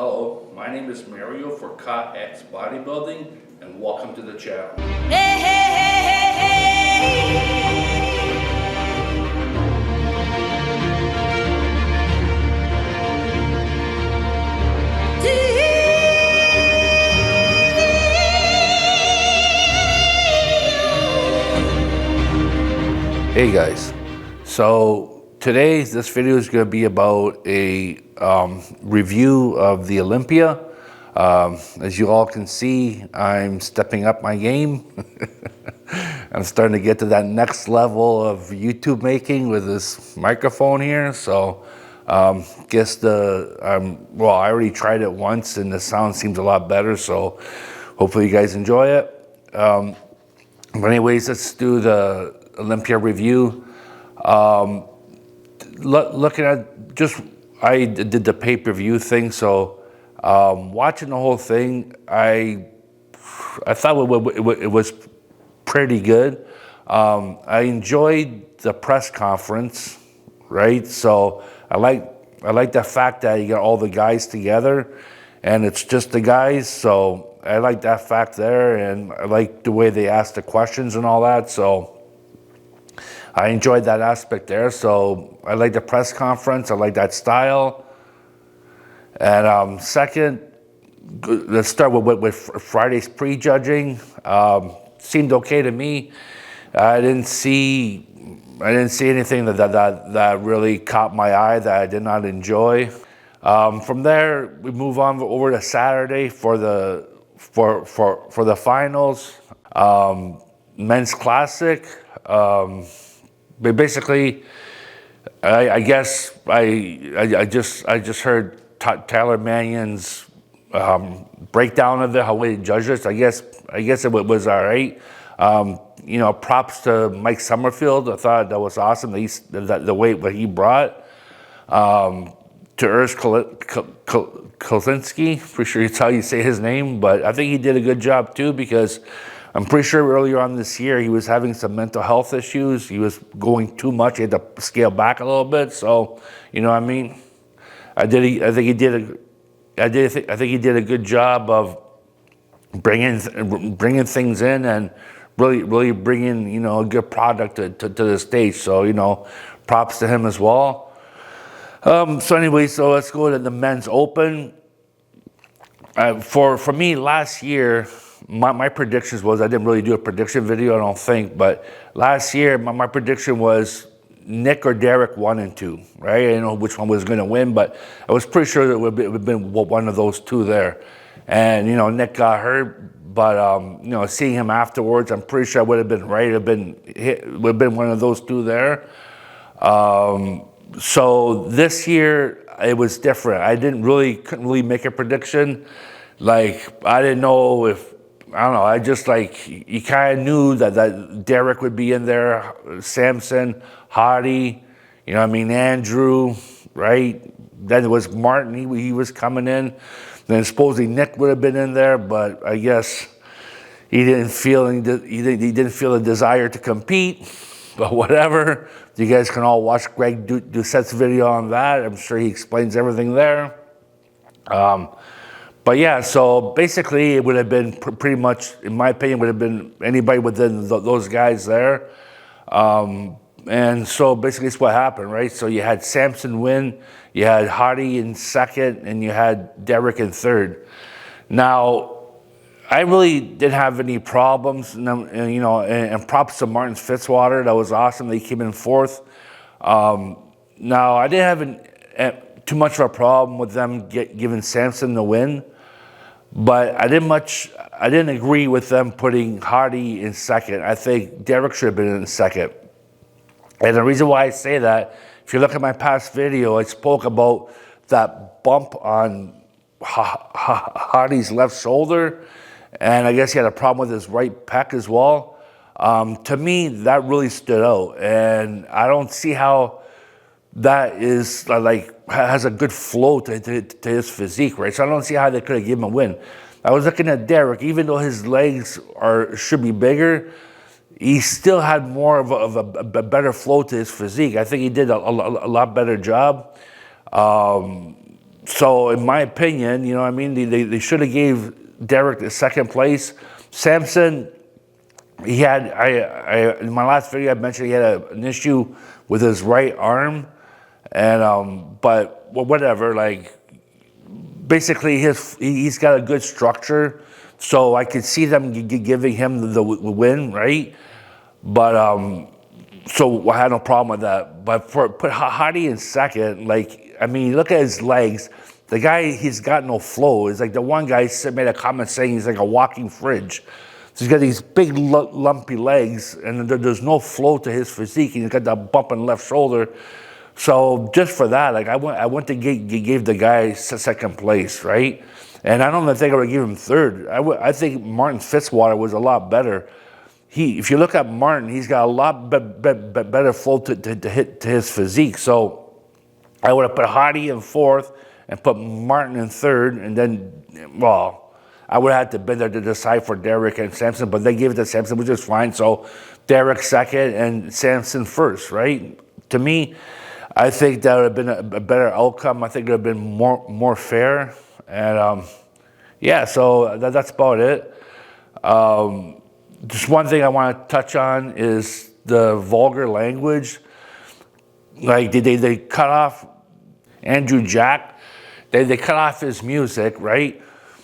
Hello, my name is Mario for X Bodybuilding, and welcome to the channel. Hey, hey, hey, Hey guys, so today this video is going to be about a review of the Olympia. As you all can see, I'm stepping up my game. I'm starting to get to that next level of YouTube making with this microphone here. So I already tried it once and the sound seems a lot better. So hopefully you guys enjoy it. But anyways, let's do the Olympia review. Looking at I did the pay-per-view thing, so watching the whole thing, I thought it was pretty good. I enjoyed the press conference, right? So I like the fact that you got all the guys together, and it's just the guys. So I like that fact there, and I like the way they asked the questions and all that. So I enjoyed that aspect there. So I like the press conference. I like that style. And second, let's start with Friday's prejudging. Seemed okay to me. I didn't see anything that really caught my eye that I did not enjoy. From there, we move on over to Saturday for the finals, men's classic. But basically, I guess I just heard Tyler Mannion's breakdown of it, how he judged it. I guess it was all right. Props to Mike Summerfield. I thought that was awesome. The weight what he brought. To Urs Kolinski, pretty sure it's how you say his name, but I think he did a good job too, because I'm pretty sure earlier on this year he was having some mental health issues. He was going too much. He had to scale back a little bit. So, you know what I mean? I think he did a good job of bringing things in and really bringing a good product to the stage. So props to him as well. So anyway, so let's go to the men's open. For me last year, my predictions was, I didn't really do a prediction video, I don't think, but last year my prediction was Nick or Derek 1 and 2, right? I didn't know which one was going to win, but I was pretty sure that it would have been one of those two there. And Nick got hurt, but seeing him afterwards, I'm pretty sure I would have been right. It would have been one of those two there. So this year it was different. I couldn't really make a prediction. Like, I didn't know I just you kind of knew that Derek would be in there, Samson, Hottie, Andrew, right? Then it was Martin, he was coming in. Then supposedly Nick would have been in there, but I guess he didn't feel a desire to compete. But whatever, you guys can all watch Greg Doucette's video on that. I'm sure he explains everything there. But yeah, so basically it would have been pretty much, in my opinion, would have been anybody within those guys there. And so basically it's what happened, right? So you had Samson win, you had Hottie in second, and you had Derek in third. Now, I really didn't have any problems, and props to Martin Fitzwater. That was awesome. They came in fourth. Now, I didn't have too much of a problem with them giving Samson the win, but I didn't agree with them putting Hottie in second. I think Derek should have been in second. And the reason why I say that, if you look at my past video, I spoke about that bump on Hottie's left shoulder, and I guess he had a problem with his right pec as well. To me, that really stood out, and I don't see how that is has a good flow to his physique, right? So I don't see how they could have given him a win. I was looking at Derek, even though his legs should be bigger, he still had more of a better flow to his physique. I think he did a lot better job. So in my opinion, you know what I mean, they should have gave Derek the second place. Samson, he had, in my last video I mentioned he had an issue with his right arm, and but well, whatever, like basically he's got a good structure, so I could see them giving him the win, right? But so I had no problem with that. But put Hadi in second, like, I mean, look at his legs. The guy, he's got no flow. It's like the one guy made a comment saying he's like a walking fridge. So he's got these big lumpy legs, and there's no flow to his physique. And he's got that bump in the left shoulder. So just for that, like I went to gave the guy second place, right? And I don't even think I would give him third. I think Martin Fitzwater was a lot better. If you look at Martin, he's got a lot better flow to hit to his physique. So I would have put Hadi in fourth and put Martin in third, and then, well, I would have had to be there to decide for Derek and Samson, but they gave it to Samson, which is fine. So Derek second and Samson first, right? To me, I think that would have been a better outcome. I think it would have been more fair. And yeah, so that's about it. Just one thing I want to touch on is the vulgar language. Like they cut off Andrew Jack. They cut off his music, right?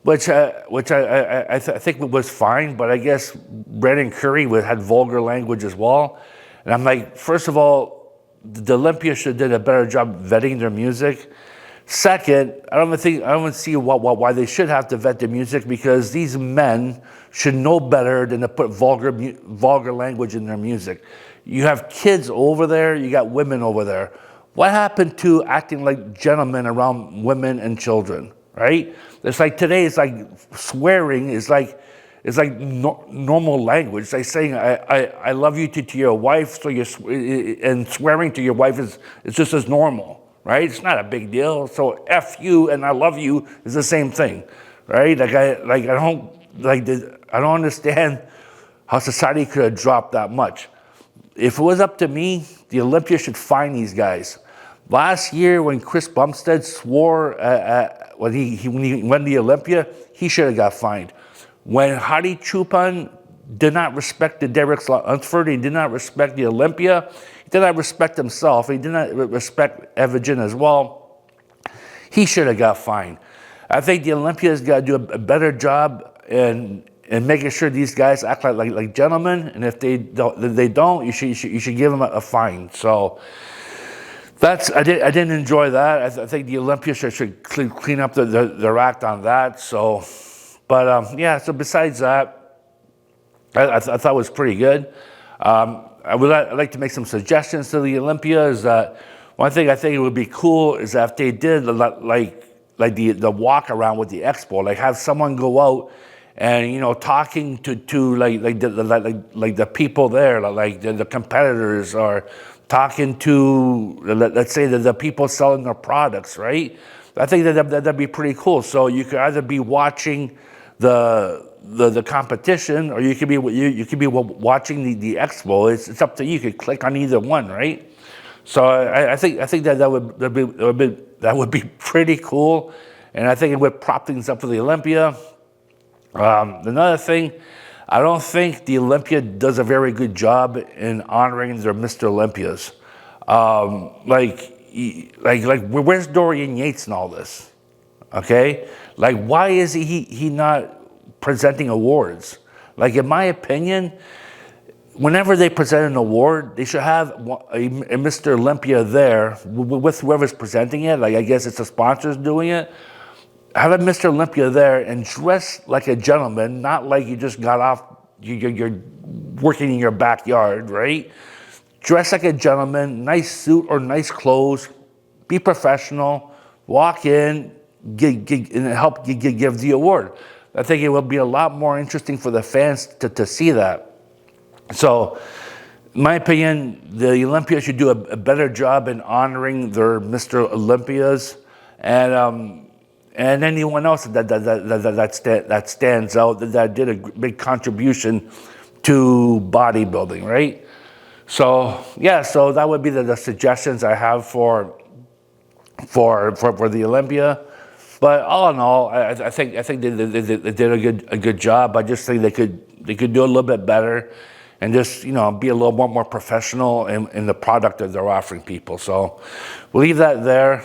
Which I think was fine, but I guess Brandon Curry had vulgar language as well. And I'm like, first of all, the Olympia should have did a better job vetting their music. Second, I don't see why they should have to vet the music, because these men should know better than to put vulgar language in their music. You have kids over there, you got women over there. What happened to acting like gentlemen around women and children, right? It's like today, it's like swearing is like normal language. It's like saying I love you to your wife, so and swearing to your wife is just as normal, right? It's not a big deal. So F you and I love you is the same thing, right? I don't understand how society could have dropped that much. If it was up to me, the Olympia should fine these guys. Last year, when Chris Bumstead swore when he won the Olympia, he should have got fined. When Hadi Choopan did not respect the Derek Lunsford, he did not respect the Olympia, he did not respect himself, he did not respect Evagen as well, he should have got fined. I think the Olympia's got to do a better job in making sure these guys act like gentlemen, and if they don't, you should give them a fine. So I didn't enjoy that. I think the Olympia should clean up their act on that. So, but yeah. So besides that, I thought it was pretty good. I'd like to make some suggestions to the Olympia. Is that one thing I think it would be cool is that if they did like the walk around with the expo, like have someone go out and talking to like the people there, like the competitors, or talking to, let's say, the people selling their products, right? I think that'd be pretty cool. So you could either be watching the competition, or you could be watching the expo. It's up to you. You could click on either one, right? So I think that would be pretty cool, and I think it would prop things up for the Olympia. Another thing, I don't think the Olympia does a very good job in honoring their Mr. Olympias. Where's Dorian Yates in all this? Okay, like why is he not presenting awards? Like in my opinion, whenever they present an award, they should have a Mr. Olympia there with whoever's presenting it. Like I guess it's the sponsors doing it. Have a Mr. Olympia there and dress like a gentleman, not like you just got off, you're working in your backyard, right? Dress like a gentleman, nice suit or nice clothes, be professional, walk in, and help give the award. I think it will be a lot more interesting for the fans to see that. So, in my opinion, the Olympia should do a better job in honoring their Mr. Olympias, and anyone else that stands out, that did a big contribution to bodybuilding, right? So yeah, so that would be the suggestions I have for for the Olympia. But all in all, I think they did a good job. I just think they could do a little bit better, and just be a little more professional in the product that they're offering people. So we'll leave that there.